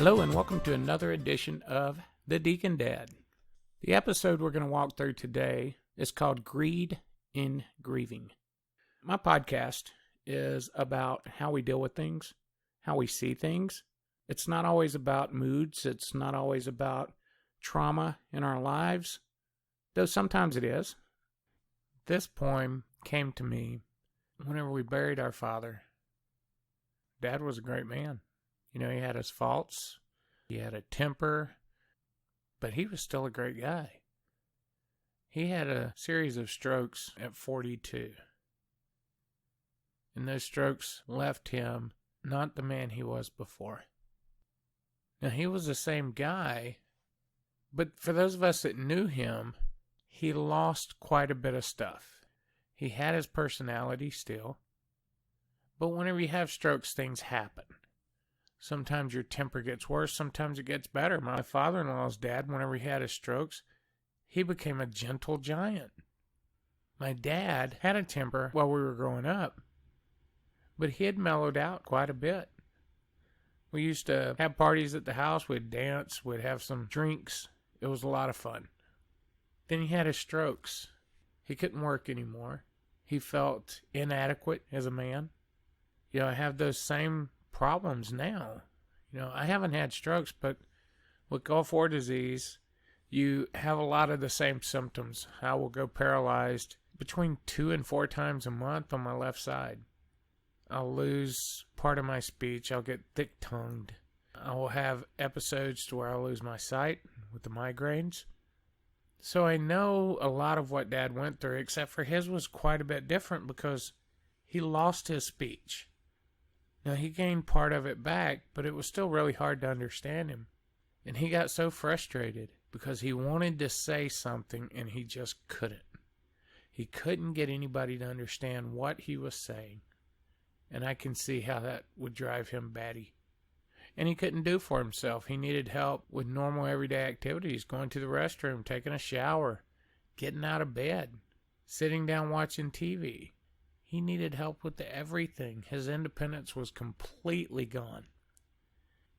Hello and welcome to another edition of The Deacon Dad. The episode we're going to walk through today is called Grieving. My podcast is about how we deal with things, how we see things. It's not always about moods. It's not always about trauma in our lives, though sometimes it is. This poem came to me whenever we buried our father. Dad was a great man. You know, he had his faults, he had a temper, but he was still a great guy. He had a series of strokes at 42. And those strokes left him not the man he was before. Now, he was the same guy, but for those of us that knew him, he lost quite a bit of stuff. He had his personality still, but whenever you have strokes, things happen. Sometimes your temper gets worse, sometimes it gets better. My father-in-law's dad, whenever he had his strokes, he became a gentle giant. My dad had a temper while we were growing up, but he had mellowed out quite a bit. We used to have parties at the house, we'd dance, we'd have some drinks. It was a lot of fun. Then he had his strokes. He couldn't work anymore. He felt inadequate as a man. You know, I have those same problems now. You know, I haven't had strokes, but with Gulf War disease, you have a lot of the same symptoms. I will go paralyzed between 2 and 4 times a month on my left side. I'll lose part of my speech. I'll get thick-tongued. I will have episodes to where I'll lose my sight with the migraines. So I know a lot of what Dad went through, except for his was quite a bit different because he lost his speech. Now, he gained part of it back, but it was still really hard to understand him. And he got so frustrated because he wanted to say something and he just couldn't. He couldn't get anybody to understand what he was saying. And I can see how that would drive him batty. And he couldn't do for himself. He needed help with normal everyday activities, going to the restroom, taking a shower, getting out of bed, sitting down watching TV. He needed help with everything. His independence was completely gone.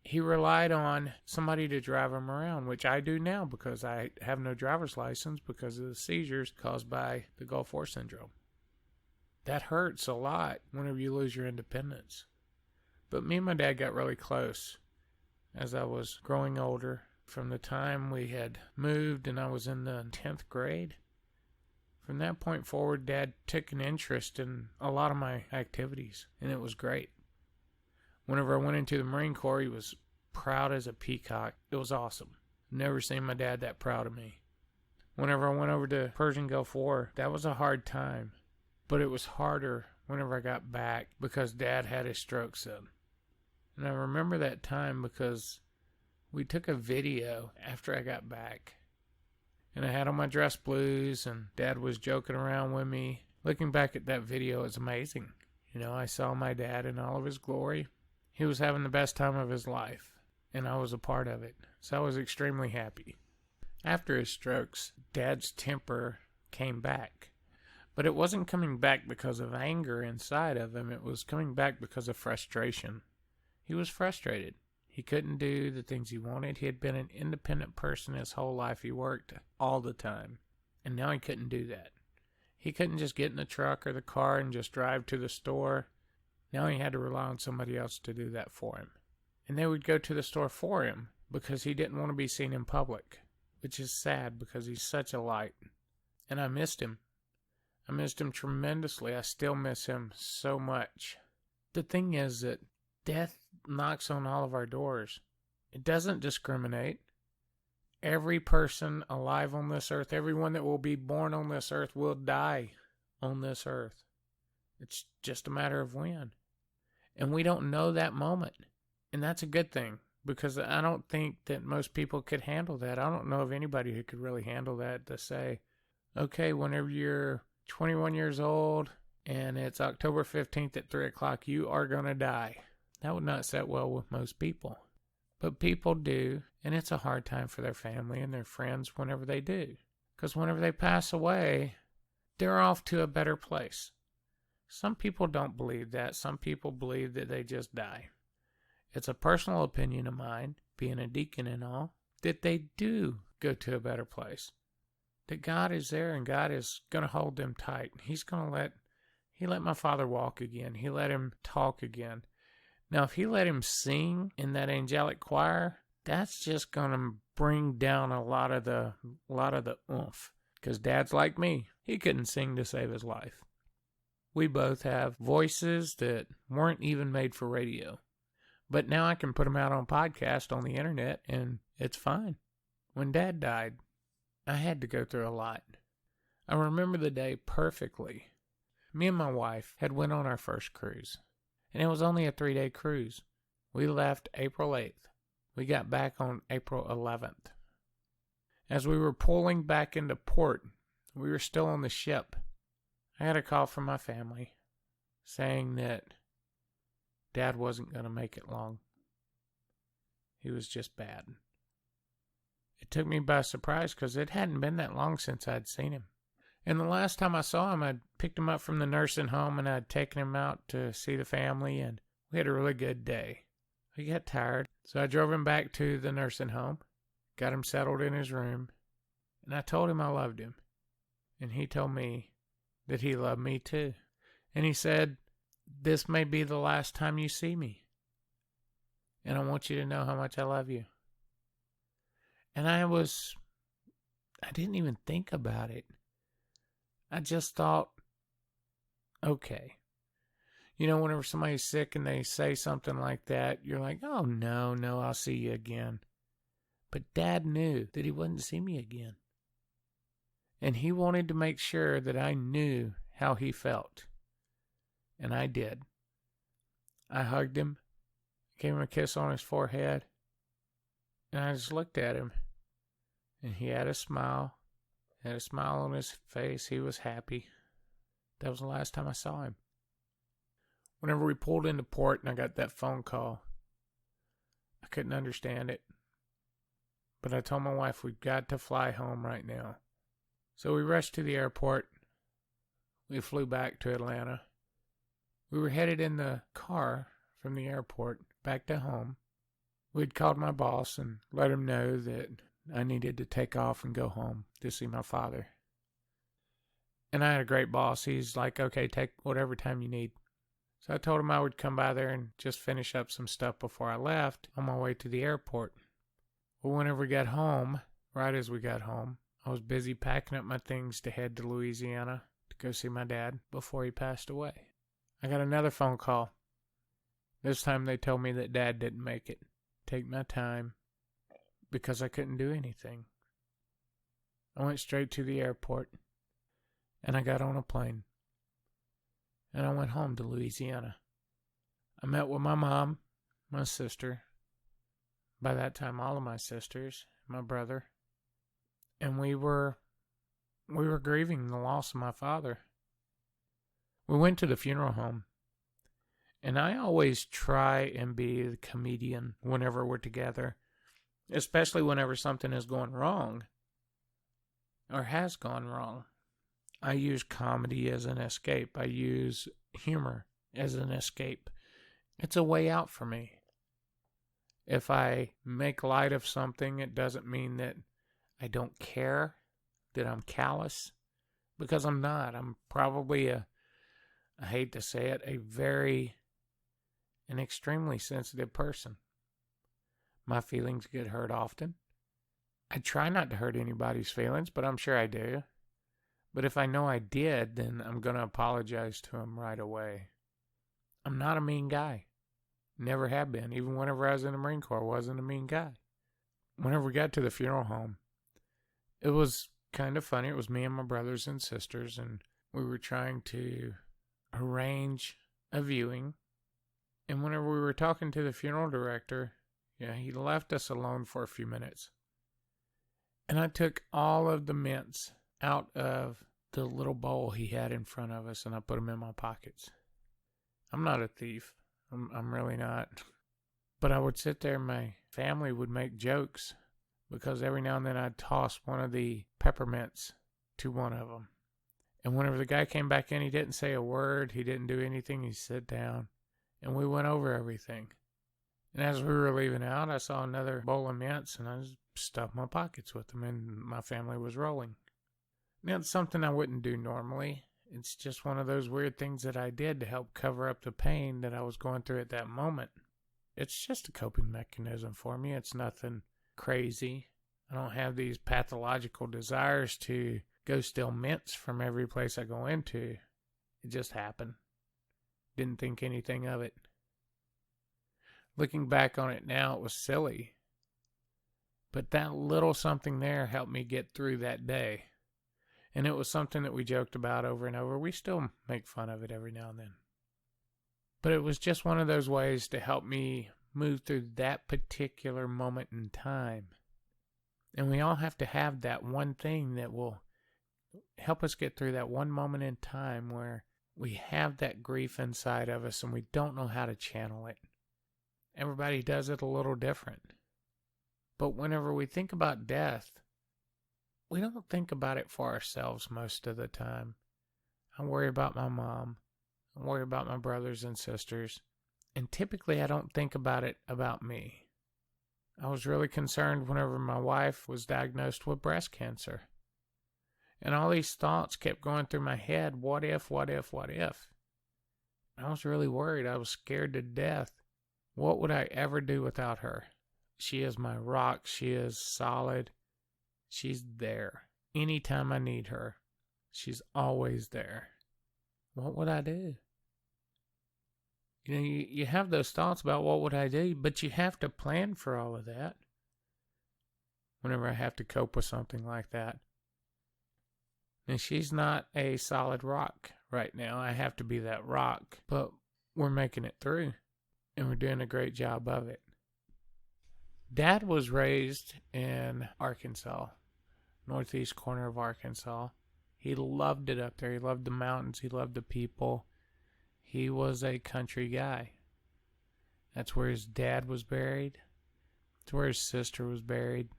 He relied on somebody to drive him around, which I do now because I have no driver's license because of the seizures caused by the Gulf War syndrome. That hurts a lot whenever you lose your independence. But me and my dad got really close as I was growing older. From the time we had moved and I was in the 10th grade, from that point forward, Dad took an interest in a lot of my activities, and it was great. Whenever I went into the Marine Corps, he was proud as a peacock. It was awesome. Never seen my dad that proud of me. Whenever I went over to Persian Gulf War, that was a hard time, but it was harder whenever I got back because Dad had his strokes then. And I remember that time because we took a video after I got back. And I had on my dress blues, and Dad was joking around with me. Looking back at that video, it's amazing. You know, I saw my dad in all of his glory. He was having the best time of his life, and I was a part of it. So I was extremely happy. After his strokes, Dad's temper came back. But it wasn't coming back because of anger inside of him. It was coming back because of frustration. He was frustrated. He couldn't do the things he wanted. He had been an independent person his whole life. He worked all the time. And now he couldn't do that. He couldn't just get in the truck or the car and just drive to the store. Now he had to rely on somebody else to do that for him. And they would go to the store for him because he didn't want to be seen in public, which is sad because he's such a light. And I missed him. I missed him tremendously. I still miss him so much. The thing is that death knocks on all of our doors. It doesn't discriminate. Every person alive on this earth, everyone that will be born on this earth will die on this earth. It's just a matter of when. And we don't know that moment. And that's a good thing because I don't think that most people could handle that. I don't know of anybody who could really handle that to say, okay, whenever you're 21 years old and it's October 15th at 3 o'clock, you are going to die. That would not sit well with most people. But people do, and it's a hard time for their family and their friends whenever they do. Because whenever they pass away, they're off to a better place. Some people don't believe that. Some people believe that they just die. it's a personal opinion of mine, being a deacon and all, that they do go to a better place. That God is there and God is going to hold them tight. He's going to He let my father walk again. He let him talk again. Now, if He let him sing in that angelic choir, that's just going to bring down a lot of the oomph. Because Dad's like me. He couldn't sing to save his life. We both have voices that weren't even made for radio. But now I can put them out on podcast on the internet, and it's fine. When Dad died, I had to go through a lot. I remember the day perfectly. Me and my wife had went on our first cruise, and it was only a 3-day cruise. We left April 8th. We got back on April 11th. As we were pulling back into port, we were still on the ship. I got a call from my family saying that Dad wasn't going to make it long. He was just bad. It took me by surprise because it hadn't been that long since I'd seen him. And the last time I saw him, I'd picked him up from the nursing home and I'd taken him out to see the family, and we had a really good day. He got tired, so I drove him back to the nursing home, got him settled in his room, and I told him I loved him. And he told me that he loved me too. And he said, "This may be the last time you see me, and I want you to know how much I love you." And I didn't even think about it. I just thought, okay. You know, whenever somebody's sick and they say something like that, you're like, oh, no, I'll see you again. But Dad knew that he wouldn't see me again. And he wanted to make sure that I knew how he felt. And I did. I hugged him, gave him a kiss on his forehead, and I just looked at him. And he had a smile on his face. He was happy. That was the last time I saw him. Whenever we pulled into port and I got that phone call, I couldn't understand it. But I told my wife we've got to fly home right now. So we rushed to the airport. We flew back to Atlanta. We were headed in the car from the airport back to home. We'd called my boss and let him know that I needed to take off and go home to see my father. And I had a great boss. He's like, okay, take whatever time you need. So I told him I would come by there and just finish up some stuff before I left on my way to the airport. Well, whenever we got home, right as we got home, I was busy packing up my things to head to Louisiana to go see my dad before he passed away. I got another phone call. This time they told me that Dad didn't make it. Take my time, because I couldn't do anything. I went straight to the airport, and I got on a plane. And I went home to Louisiana. I met with my mom, my sister, by that time all of my sisters, my brother, and we were grieving the loss of my father. We went to the funeral home, and I always try and be the comedian whenever we're together, especially whenever something is going wrong or has gone wrong. I use comedy as an escape. I use humor as an escape. It's a way out for me. If I make light of something, it doesn't mean that I don't care, that I'm callous, because I'm not. I'm probably I hate to say it, an extremely sensitive person. My feelings get hurt often. I try not to hurt anybody's feelings, but I'm sure I do. But if I know I did, then I'm going to apologize to him right away. I'm not a mean guy. Never have been. Even whenever I was in the Marine Corps, I wasn't a mean guy. Whenever we got to the funeral home, it was kind of funny. It was me and my brothers and sisters, and we were trying to arrange a viewing. And whenever we were talking to the funeral director, he left us alone for a few minutes. And I took all of the mints out of the little bowl he had in front of us, and I put them in my pockets. I'm not a thief. I'm really not. But I would sit there and my family would make jokes because every now and then I'd toss one of the peppermints to one of them. And whenever the guy came back in, he didn't say a word. He didn't do anything. He sat down and we went over everything. And as we were leaving out, I saw another bowl of mints, and I just stuffed my pockets with them, and my family was rolling. Now, it's something I wouldn't do normally. It's just one of those weird things that I did to help cover up the pain that I was going through at that moment. It's just a coping mechanism for me. It's nothing crazy. I don't have these pathological desires to go steal mints from every place I go into. It just happened. Didn't think anything of it. Looking back on it now, it was silly. But that little something there helped me get through that day. And it was something that we joked about over and over. We still make fun of it every now and then. But it was just one of those ways to help me move through that particular moment in time. And we all have to have that one thing that will help us get through that one moment in time where we have that grief inside of us and we don't know how to channel it. Everybody does it a little different. But whenever we think about death, we don't think about it for ourselves most of the time. I worry about my mom. I worry about my brothers and sisters. And typically I don't think about it about me. I was really concerned whenever my wife was diagnosed with breast cancer. And all these thoughts kept going through my head. What if, what if, what if? I was really worried. I was scared to death. What would I ever do without her? She is my rock. She is solid. She's there. Anytime I need her, she's always there. What would I do? You know, you have those thoughts about what would I do, but you have to plan for all of that whenever I have to cope with something like that. And she's not a solid rock right now. I have to be that rock, but we're making it through, and we're doing a great job of it. Dad was raised in Arkansas, northeast corner of Arkansas. He loved it up there. He loved the mountains. He loved the people. He was a country guy. That's where his dad was buried. That's where his sister was buried.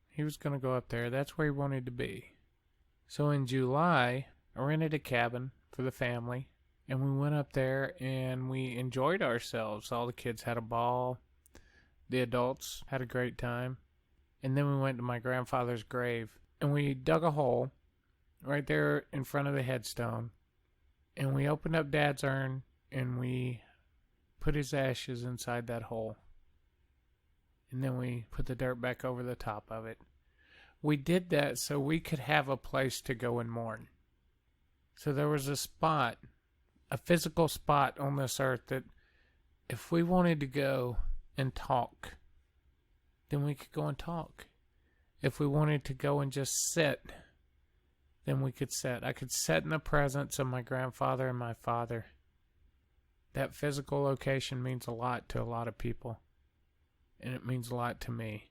He was going to go up there. That's where he wanted to be. So in July, I rented a cabin for the family, and we went up there and we enjoyed ourselves. All the kids had a ball. The adults had a great time. And then we went to my grandfather's grave, and we dug a hole right there in front of the headstone. And we opened up Dad's urn, and we put his ashes inside that hole. And then we put the dirt back over the top of it. We did that so we could have a place to go and mourn. So there was a spot, a physical spot on this earth that if we wanted to go and talk, then we could go and talk. If we wanted to go and just sit, then we could sit. I could sit in the presence of my grandfather and my father. That physical location means a lot to a lot of people, and it means a lot to me.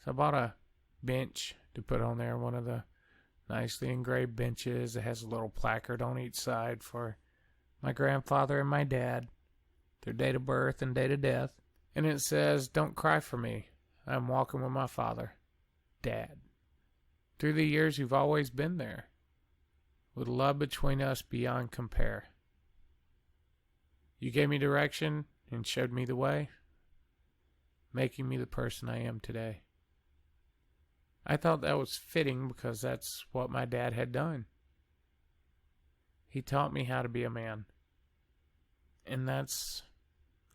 So I bought a bench to put on there, one of the nicely engraved benches. It has a little placard on each side for my grandfather and my dad, their date of birth and date of death. And it says, "Don't cry for me. I'm walking with my father, Dad. Through the years, you've always been there, with love between us beyond compare. You gave me direction and showed me the way, making me the person I am today." I thought that was fitting because that's what my dad had done. He taught me how to be a man. And that's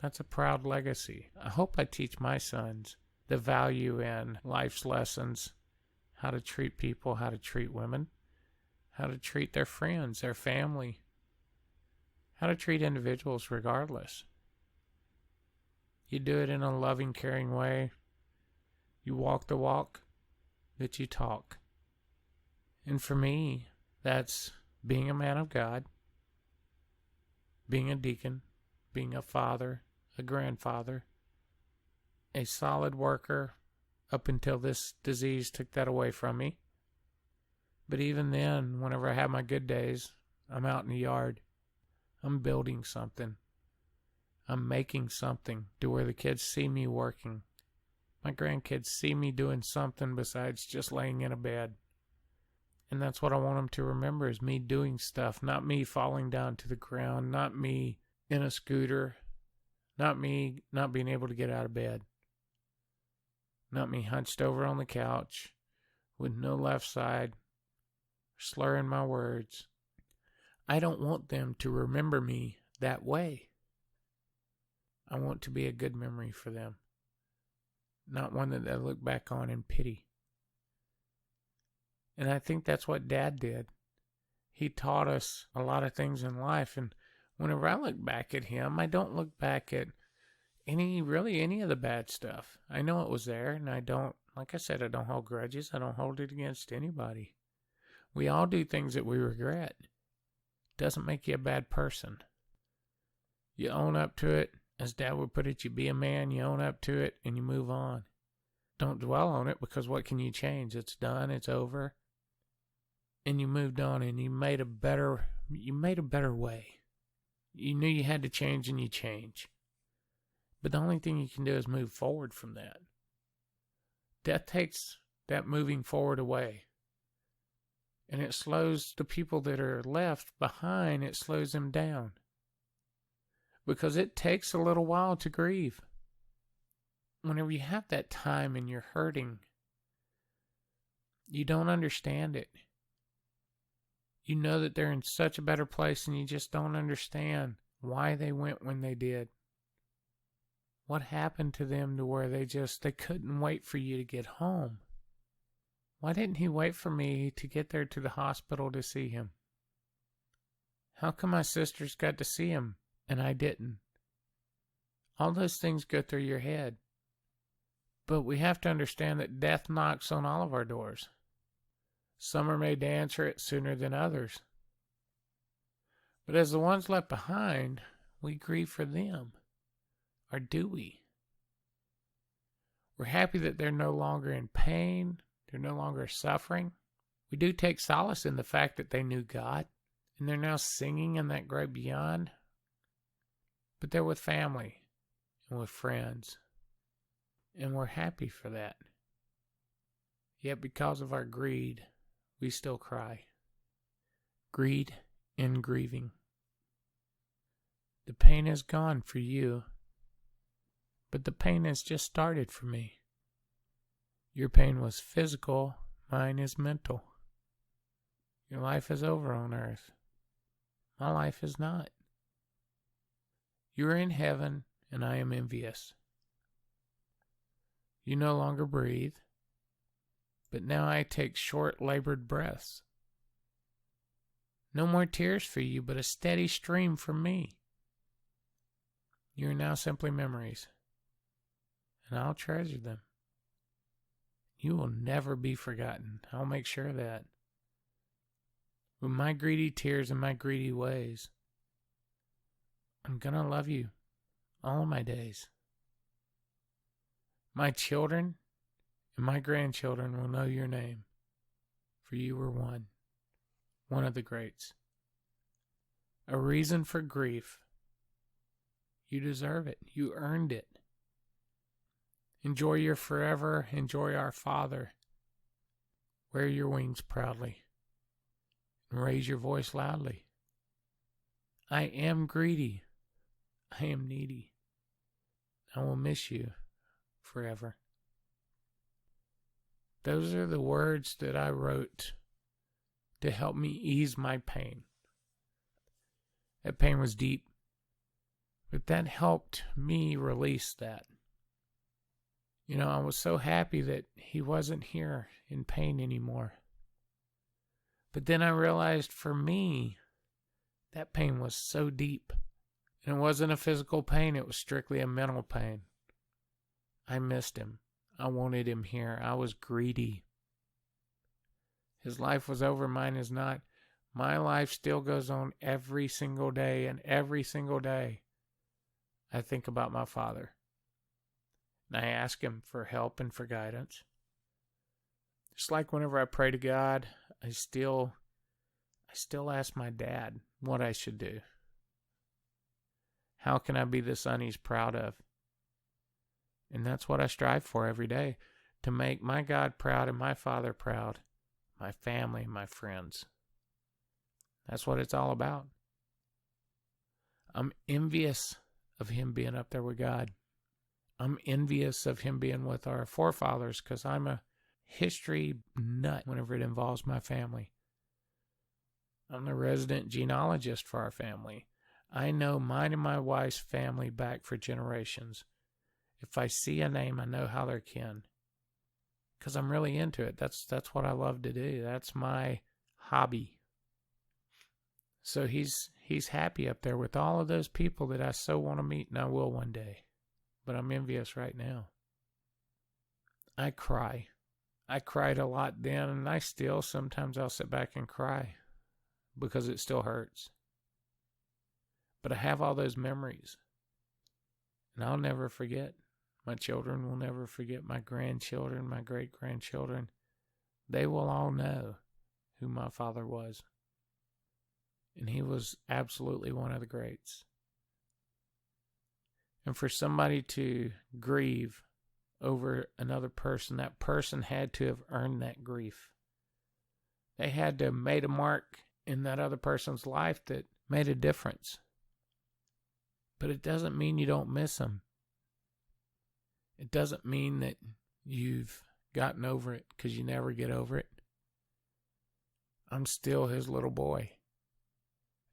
a proud legacy. I hope I teach my sons the value in life's lessons, how to treat people, how to treat women, how to treat their friends, their family, how to treat individuals regardless. You do it in a loving, caring way. You walk the walk that you talk. And for me, that's being a man of God, being a deacon, being a father, a grandfather, a solid worker up until this disease took that away from me. But even then, whenever I have my good days, I'm out in the yard. I'm building something. I'm making something to where the kids see me working. My grandkids see me doing something besides just laying in a bed. And that's what I want them to remember, is me doing stuff, not me falling down to the ground, not me in a scooter, Not me not being able to get out of bed. Not me hunched over on the couch with no left side, slurring my words. I don't want them to remember me that way. I want to be a good memory for them, not one that they look back on in pity. And I think that's what Dad did. He taught us a lot of things in life, and whenever I look back at him, I don't look back at any of the bad stuff. I know it was there, and I don't, like I said, I don't hold grudges. I don't hold it against anybody. We all do things that we regret. Doesn't make you a bad person. You own up to it. As Dad would put it, you be a man, you own up to it, and you move on. Don't dwell on it, because what can you change? It's done, it's over. And you moved on, and you made a better way. You knew you had to change, and you change. But the only thing you can do is move forward from that. Death takes that moving forward away. And it slows the people that are left behind, it slows them down. Because it takes a little while to grieve. Whenever you have that time and you're hurting, you don't understand it. You know that they're in such a better place and you just don't understand why they went when they did. What happened to them to where they couldn't wait for you to get home? Why didn't he wait for me to get there to the hospital to see him? How come my sisters got to see him and I didn't? All those things go through your head. But we have to understand that death knocks on all of our doors. Some are made to answer it sooner than others. But as the ones left behind, we grieve for them. Or do we? We're happy that they're no longer in pain. They're no longer suffering. We do take solace in the fact that they knew God, and they're now singing in that great beyond. But they're with family and with friends, and we're happy for that. Yet because of our greed, we still cry. Greed and grieving. The pain is gone for you, but the pain has just started for me. Your pain was physical, mine is mental. Your life is over on earth. My life is not. You are in heaven, and I am envious. You no longer breathe, but now I take short labored breaths. No more tears for you, but a steady stream for me. You are now simply memories, and I'll treasure them. You will never be forgotten. I'll make sure of that. With my greedy tears and my greedy ways, I'm going to love you all of my days. My children and my grandchildren will know your name, for you were one of the greats. A reason for grief. You deserve it. You earned it. Enjoy your forever. Enjoy our Father. Wear your wings proudly. And raise your voice loudly. I am greedy. I am needy. I will miss you forever. Those are the words that I wrote to help me ease my pain. That pain was deep, but that helped me release that. You know, I was so happy that he wasn't here in pain anymore. But then I realized for me, that pain was so deep. And it wasn't a physical pain, it was strictly a mental pain. I missed him. I wanted him here. I was greedy. His life was over, mine is not. My life still goes on every single day, and every single day I think about my father. And I ask him for help and for guidance. Just like whenever I pray to God, I still ask my dad what I should do. How can I be the son he's proud of? And that's what I strive for every day, to make my God proud and my Father proud, my family, my friends. That's what it's all about. I'm envious of him being up there with God. I'm envious of him being with our forefathers because I'm a history nut whenever it involves my family. I'm the resident genealogist for our family. I know mine and my wife's family back for generations. If I see a name, I know how they're kin. Because I'm really into it. That's what I love to do. That's my hobby. So he's happy up there with all of those people that I so want to meet, and I will one day. But I'm envious right now. I cry. I cried a lot then, and I still, sometimes I'll sit back and cry because it still hurts. But I have all those memories, and I'll never forget. My children will never forget. My grandchildren, my great-grandchildren, they will all know who my father was. And he was absolutely one of the greats. And for somebody to grieve over another person, that person had to have earned that grief. They had to have made a mark in that other person's life that made a difference. But it doesn't mean you don't miss them. It doesn't mean that you've gotten over it, because you never get over it. I'm still his little boy.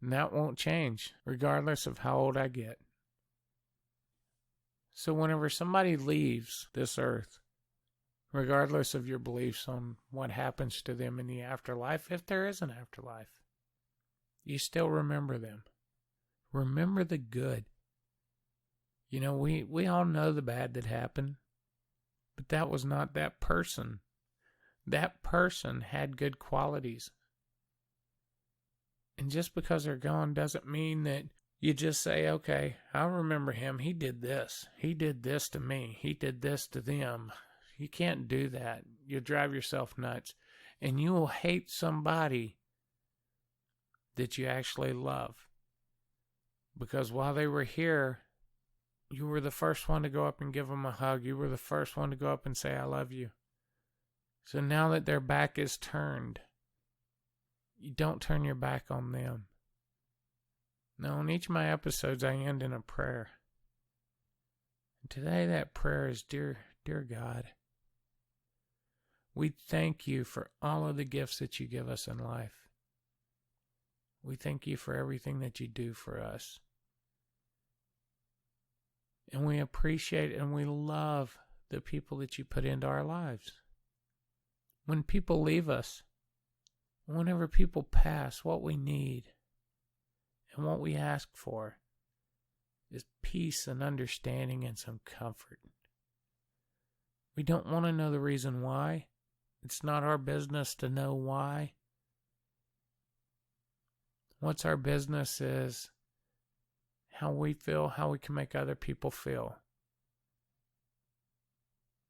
And that won't change, regardless of how old I get. So whenever somebody leaves this earth, regardless of your beliefs on what happens to them in the afterlife, if there is an afterlife, you still remember them. Remember the good. You know, we all know the bad that happened, but that was not that person. That person had good qualities. And just because they're gone doesn't mean that you just say, okay, I remember him. He did this. He did this to me. He did this to them. You can't do that. You'll drive yourself nuts. And you will hate somebody that you actually love. Because while they were here, you were the first one to go up and give them a hug. You were the first one to go up and say, I love you. So now that their back is turned, you don't turn your back on them. Now, in each of my episodes, I end in a prayer. And today that prayer is, Dear God, we thank you for all of the gifts that you give us in life. We thank you for everything that you do for us. And we appreciate and we love the people that you put into our lives. When people leave us, whenever people pass, what we need and what we ask for is peace and understanding and some comfort. We don't want to know the reason why. It's not our business to know why. What's our business is how we feel, how we can make other people feel.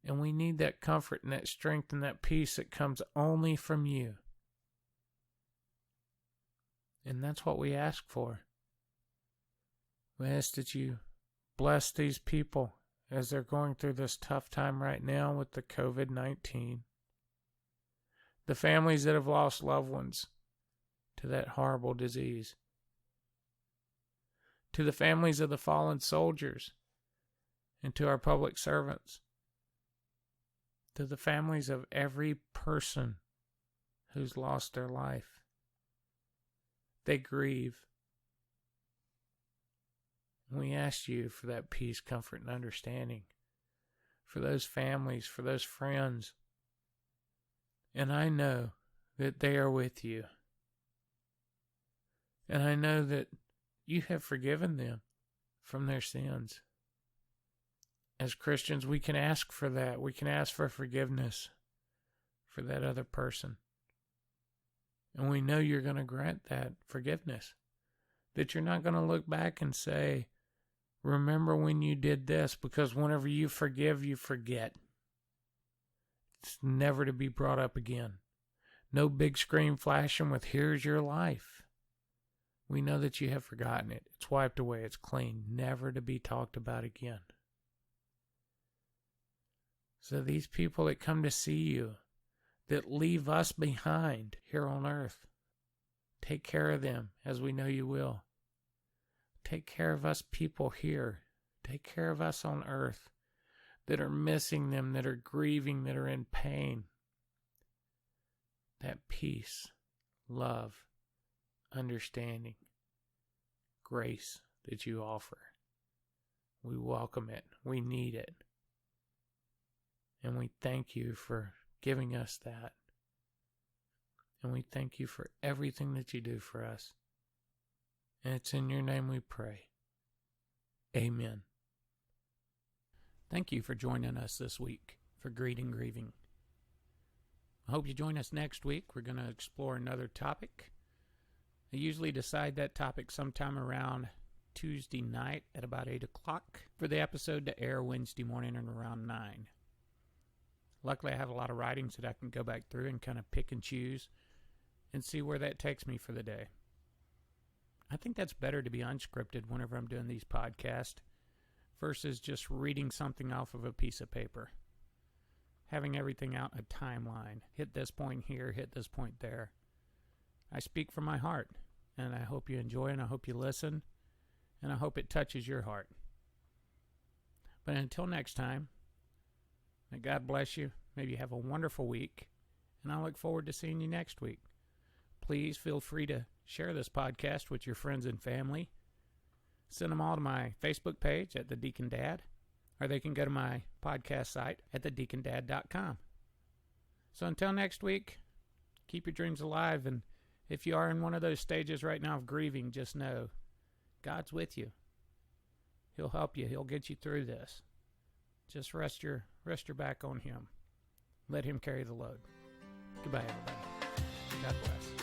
And we need that comfort and that strength and that peace that comes only from you. And that's what we ask for. We ask that you bless these people as they're going through this tough time right now with the COVID-19. The families that have lost loved ones to that horrible disease. To the families of the fallen soldiers and to our public servants. To the families of every person who's lost their life. They grieve. We ask you for that peace, comfort, and understanding. For those families, for those friends. And I know that they are with you. And I know that you have forgiven them from their sins. As Christians, we can ask for that. We can ask for forgiveness for that other person. And we know you're going to grant that forgiveness. That you're not going to look back and say, remember when you did this, because whenever you forgive, you forget. It's never to be brought up again. No big screen flashing with, here's your life. We know that you have forgotten it. It's wiped away. It's clean. Never to be talked about again. So these people that come to see you, that leave us behind here on earth, take care of them as we know you will. Take care of us people here Take care of us on earth that are missing them, that are grieving, that are in pain. That peace, love, understanding, grace that you offer. We welcome it. We need it. And we thank you for giving us that. And we thank you for everything that you do for us. And it's in your name we pray. Amen. Thank you for joining us this week for Grieving. I hope you join us next week. We're going to explore another topic. I usually decide that topic sometime around Tuesday night at about 8 o'clock for the episode to air Wednesday morning at around 9. Luckily, I have a lot of writings that I can go back through and kind of pick and choose and see where that takes me for the day. I think that's better to be unscripted whenever I'm doing these podcasts versus just reading something off of a piece of paper. Having everything out in a timeline. Hit this point here, hit this point there. I speak from my heart, and I hope you enjoy and I hope you listen, and I hope it touches your heart. But until next time, may God bless you. Maybe you have a wonderful week, and I look forward to seeing you next week. Please feel free to share this podcast with your friends and family. Send them all to my Facebook page at The Deacon Dad, or they can go to my podcast site at thedeacondad.com. So until next week, keep your dreams alive, and if you are in one of those stages right now of grieving, just know God's with you. He'll help you. He'll get you through this. Just rest your back on Him. Let Him carry the load. Goodbye, everybody. God bless.